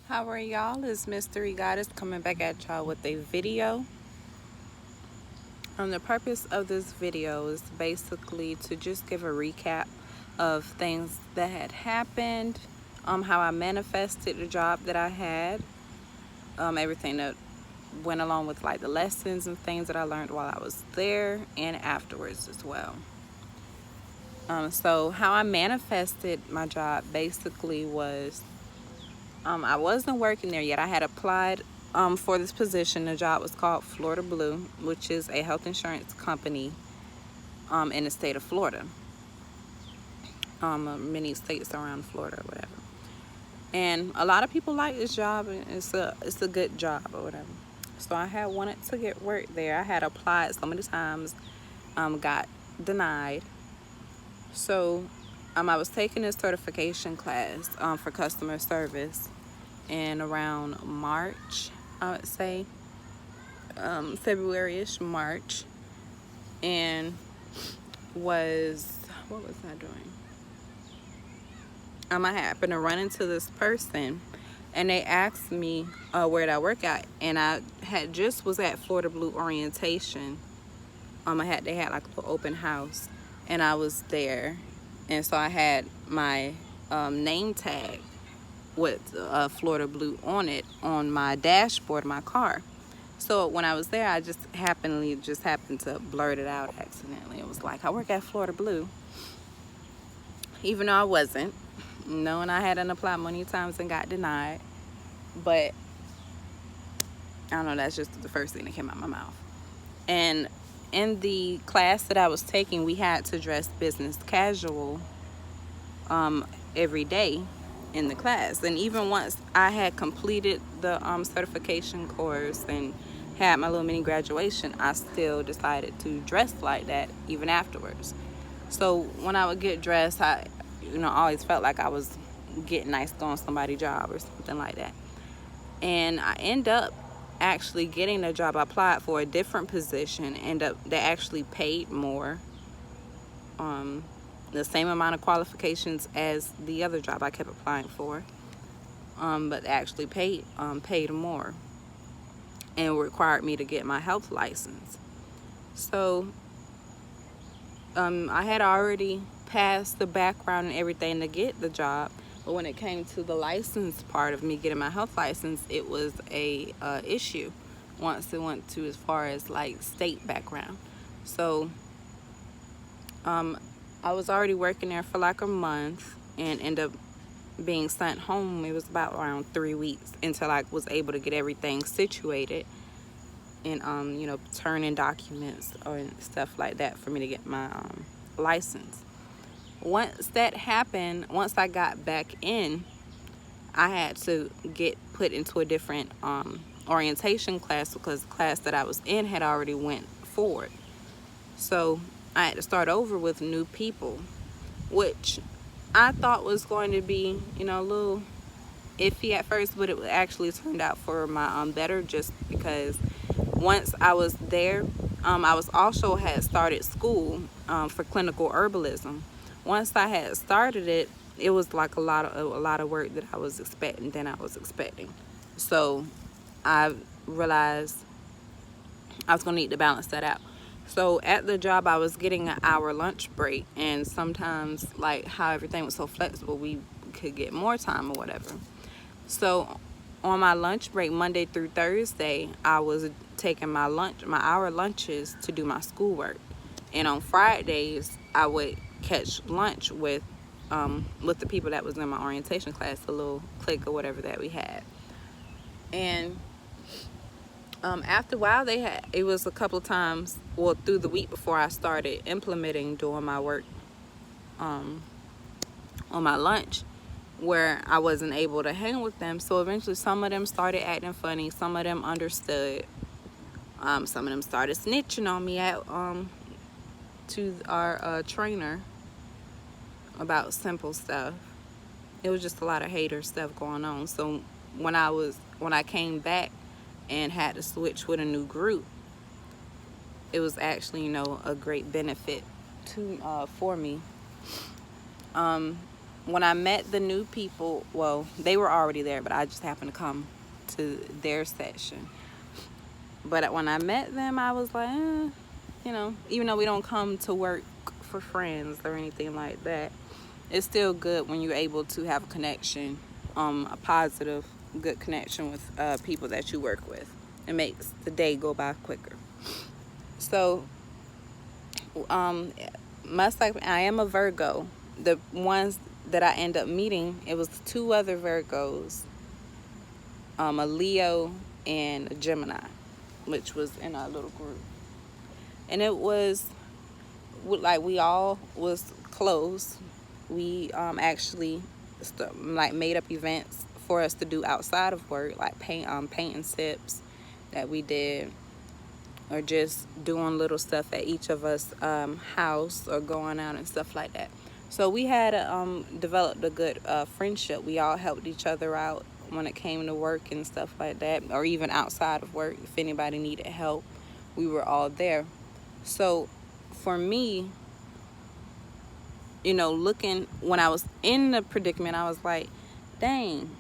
How are y'all? It's Mystery Goddess coming back at y'all with a video. The purpose of this video is basically to just give a recap of things that had happened, how I manifested the job that I had, everything that went along with like the lessons and things that I learned while I was there and afterwards as well. So how I manifested my job basically was I wasn't working there yet. I had applied for this position. The job was called Florida Blue, which is a health insurance company in the state of Florida. Many states around Florida or whatever. And a lot of people like this job, and it's a good job or whatever. So I had wanted to get work there. I had applied so many times, got denied. So I was taking a certification class for customer service in around March, I would say, February-ish, March, and what was I doing? I happened to run into this person, and they asked me where did I work at, and I had just was at Florida Blue orientation. They had like a little open house, and I was there, and so I had my name tag with Florida Blue on it on my dashboard of my car. So when I was there, I just happened to blurt it out accidentally. It was like, I work at Florida Blue, even though I wasn't, knowing I hadn't applied many times and got denied. But I don't know, that's just the first thing that came out of my mouth. And in the class that I was taking, we had to dress business casual every day in the class. And even once I had completed the certification course and had my little mini graduation, I still decided to dress like that even afterwards. So when I would get dressed, I always felt like I was getting nice on somebody's job or something like that. And I end up actually getting a job. I applied for a different position, they actually paid more, the same amount of qualifications as the other job I kept applying for, but they actually paid more and required me to get my health license. So I had already passed the background and everything to get the job, but when it came to the license part of me getting my health license, it was a issue once it went to as far as like state background. So I was already working there for like a month and ended up being sent home. It was about around 3 weeks until I was able to get everything situated and turn in documents or stuff like that for me to get my license. Once that happened, once I got back in, I had to get put into a different orientation class because the class that I was in had already went forward. So I had to start over with new people, which I thought was going to be, a little iffy at first, but it actually turned out for my better, just because once I was there, I was also had started school for clinical herbalism. Once I had started it, it was like a lot of work that I was expecting. So I realized I was gonna need to balance that out. So at the job, I was getting an hour lunch break, and sometimes, like how everything was so flexible, we could get more time or whatever. So on my lunch break, Monday through Thursday, I was taking my hour lunches to do my schoolwork, and on Fridays I would catch lunch with the people that was in my orientation class, the little clique or whatever that we had. And after a while, it was a couple of times, well, through the week before I started implementing doing my work on my lunch, where I wasn't able to hang with them. So eventually some of them started acting funny, some of them understood, some of them started snitching on me to our trainer about simple stuff. It was just a lot of hater stuff going on. So when I came back and had to switch with a new group, it was actually a great benefit for me. when I met the new people, well, they were already there, but I just happened to come to their session. But when I met them, I was like, you know, even though we don't come to work for friends or anything like that, it's still good when you're able to have a connection, a positive, good connection with people that you work with. It makes the day go by quicker. So, much like I am a Virgo, the ones that I end up meeting, it was 2 other Virgos, a Leo and a Gemini, which was in our little group. And it was like we all was close. We actually like made up events for us to do outside of work, like painting sips that we did, or just doing little stuff at each of us house, or going out and stuff like that. So we had developed a good friendship. We all helped each other out when it came to work and stuff like that, or even outside of work. If anybody needed help, we were all there. So for me, you know, looking, when I was in the predicament, I was like, dang,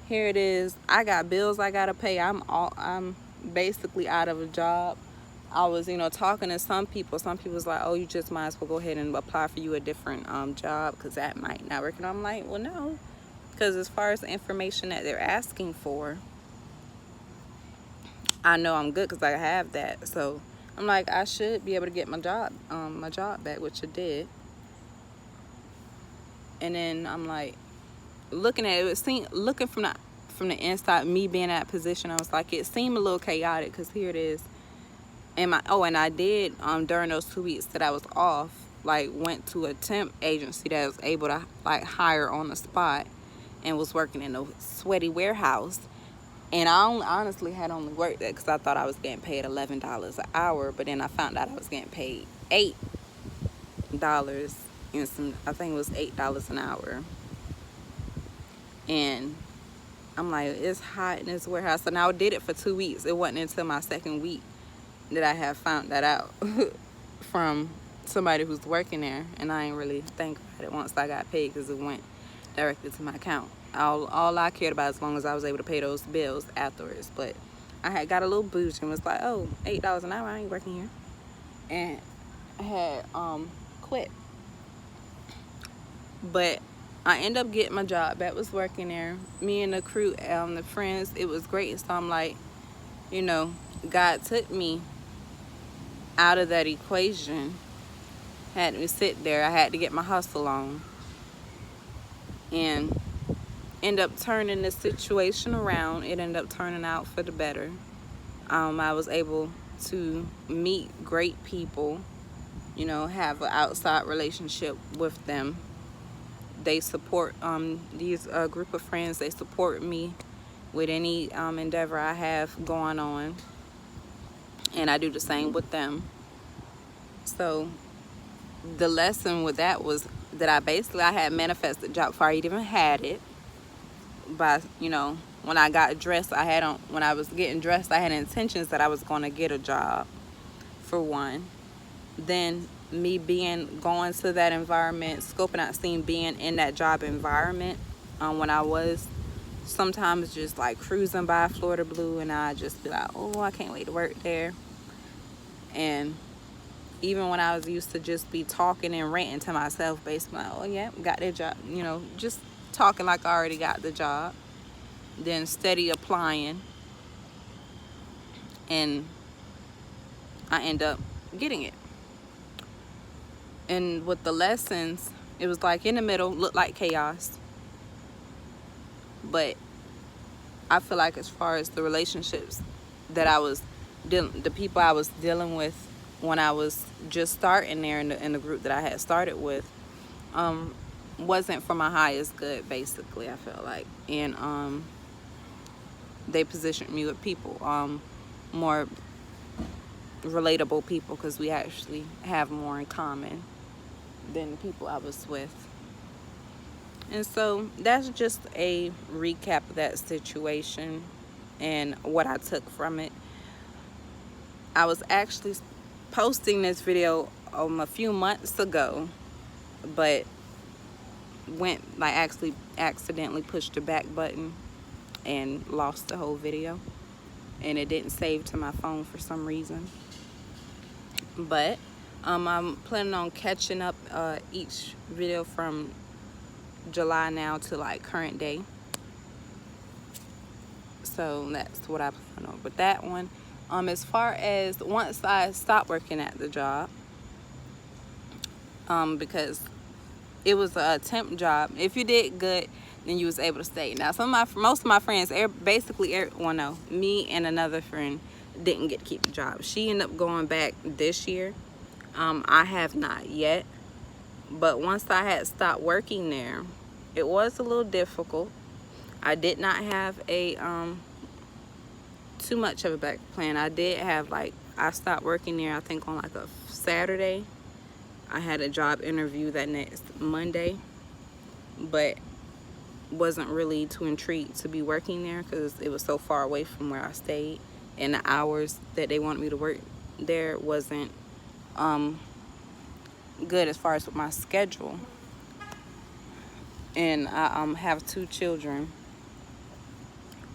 here it is. I got bills I gotta pay. I'm basically out of a job. I was, you know, talking to some people. Some people was like, oh, you just might as well go ahead and apply for you a different job, because that might not work. And I'm like, well, no, because as far as the information that they're asking for, I know I'm good because I have that. So I'm like, I should be able to get my job back, which I did. And then I'm like, looking at it, looking from the inside, me being in that position, I was like, it seemed a little chaotic, because here it is. And I did during those 2 weeks that I was off, like, went to a temp agency that was able to like hire on the spot, and was working in a sweaty warehouse. And I honestly had only worked there because I thought I was getting paid $11 an hour, but then I found out I was getting paid $8 and some, I think it was $8 an hour. And I'm like, it's hot in this warehouse. And I did it for 2 weeks. It wasn't until my 2nd week that I have found that out from somebody who's working there. And I ain't really think about it once I got paid, because it went directly to my account. All I cared about, as long as I was able to pay those bills afterwards. But I had got a little boost and was like, oh, $8 an hour, I ain't working here. And I had quit. But I ended up getting my job back, was working there. Me and the crew, the friends, it was great. So I'm like, you know, God took me out of that equation, had me sit there. I had to get my hustle on, and end up turning the situation around. It ended up turning out for the better. I was able to meet great people, you know, have an outside relationship with them. They support these group of friends. They support me with any endeavor I have going on, and I do the same with them. So the lesson with that was that I had manifested a job before I even had it. By, you know, when I got dressed, when I was getting dressed, I had intentions that I was going to get a job, for one. Then me going to that environment, scoping out, seeing being in that job environment, when I was sometimes just like cruising by Florida Blue, and I just be like, oh, I can't wait to work there. And even when I was used to just be talking and ranting to myself, basically like, oh yeah, got that job, you know, just talking like I already got the job, then steady applying, and I end up getting it. And with the lessons, it was like in the middle, looked like chaos, but I feel like as far as the relationships that I was the people I was dealing with when I was just starting there in the group that I had started with, wasn't for my highest good, basically, I felt like. And they positioned me with people, more relatable people, because we actually have more in common than the people I was with. And so that's just a recap of that situation and what I took from it. I was actually posting this video a few months ago, but went, like, actually accidentally pushed the back button and lost the whole video, and it didn't save to my phone for some reason. But I'm planning on catching up each video from July now to like current day. So that's what I plan on with that one. As far as once I stopped working at the job, because it was a temp job. If you did good, then you was able to stay. Now, most of my friends, me and another friend didn't get to keep the job. She ended up going back this year. I have not yet. But once I had stopped working there, it was a little difficult. I did not have a too much of a back plan. I did have, like, I stopped working there I think on like a Saturday. I had a job interview that next Monday, but wasn't really too intrigued to be working there because it was so far away from where I stayed, and the hours that they wanted me to work there wasn't good as far as with my schedule. And I have 2 children,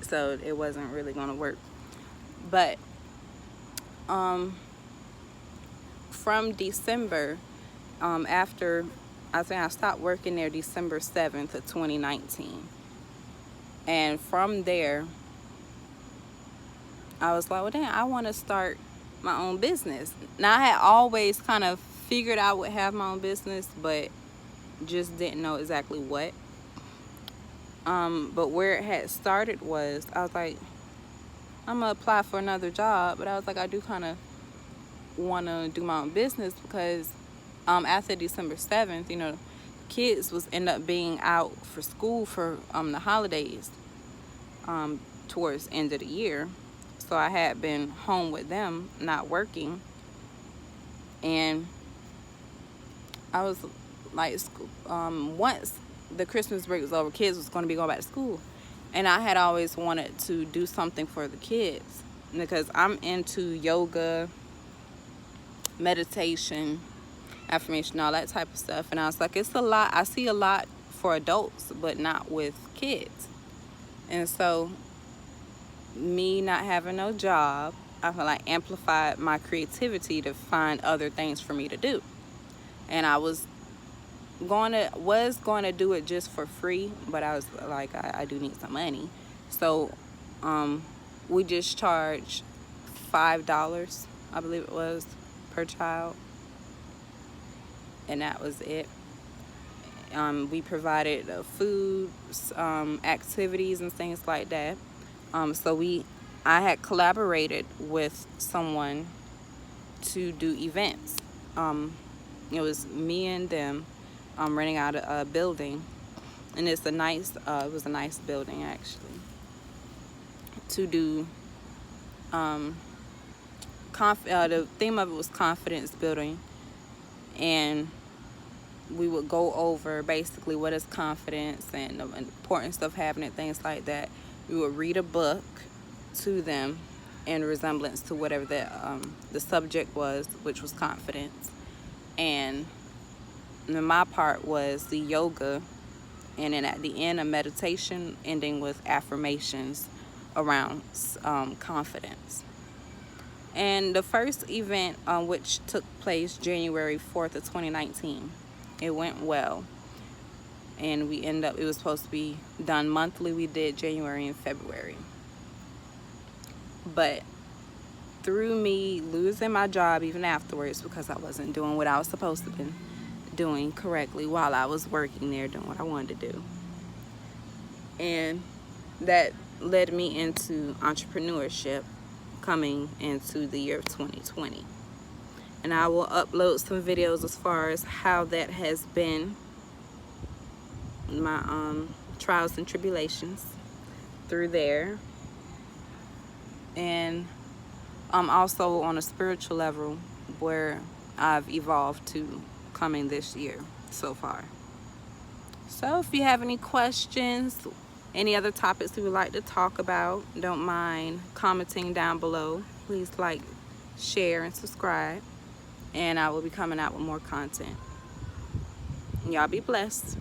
so it wasn't really gonna work. But from December, after I think I stopped working there December 7th of 2019, and from there I was like, well, dang, I want to start my own business. Now, I had always kind of figured I would have my own business, but just didn't know exactly what. But where it had started was, I was like, I'm gonna apply for another job, but I was like, I do kind of want to do my own business because after December 7th, you know, kids was end up being out for school for the holidays towards the end of the year. So I had been home with them, not working, and I was like, once the Christmas break was over, kids was going to be going back to school, and I had always wanted to do something for the kids because I'm into yoga, meditation, affirmation, all that type of stuff. And I was like, it's a lot. I see a lot for adults, but not with kids. And so me not having no job, I feel like amplified my creativity to find other things for me to do. And I was going to do it just for free, but I was like, I do need some money. So we just charged $5, I believe it was, per child, and that was it. We provided food, activities and things like that. I had collaborated with someone to do events. It was me and them renting out a building, and it was a nice building actually, to do the theme of it was confidence building, and we would go over basically what is confidence and the importance of having it, things like that. We would read a book to them in resemblance to whatever the subject was, which was confidence. And then my part was the yoga, and then at the end a meditation ending with affirmations around confidence. And the first event, which took place January 4th of 2019, it went well. And it was supposed to be done monthly. We did January and February. But through me losing my job even afterwards, because I wasn't doing what I was supposed to be doing correctly while I was working there doing what I wanted to do. And that led me into entrepreneurship coming into the year of 2020. And I will upload some videos as far as how that has been, my trials and tribulations through there. And also on a spiritual level where I've evolved to coming this year so far. So if you have any questions, any other topics you would like to talk about, don't mind commenting down below. Please like, share, and subscribe, and I will be coming out with more content. Y'all be blessed.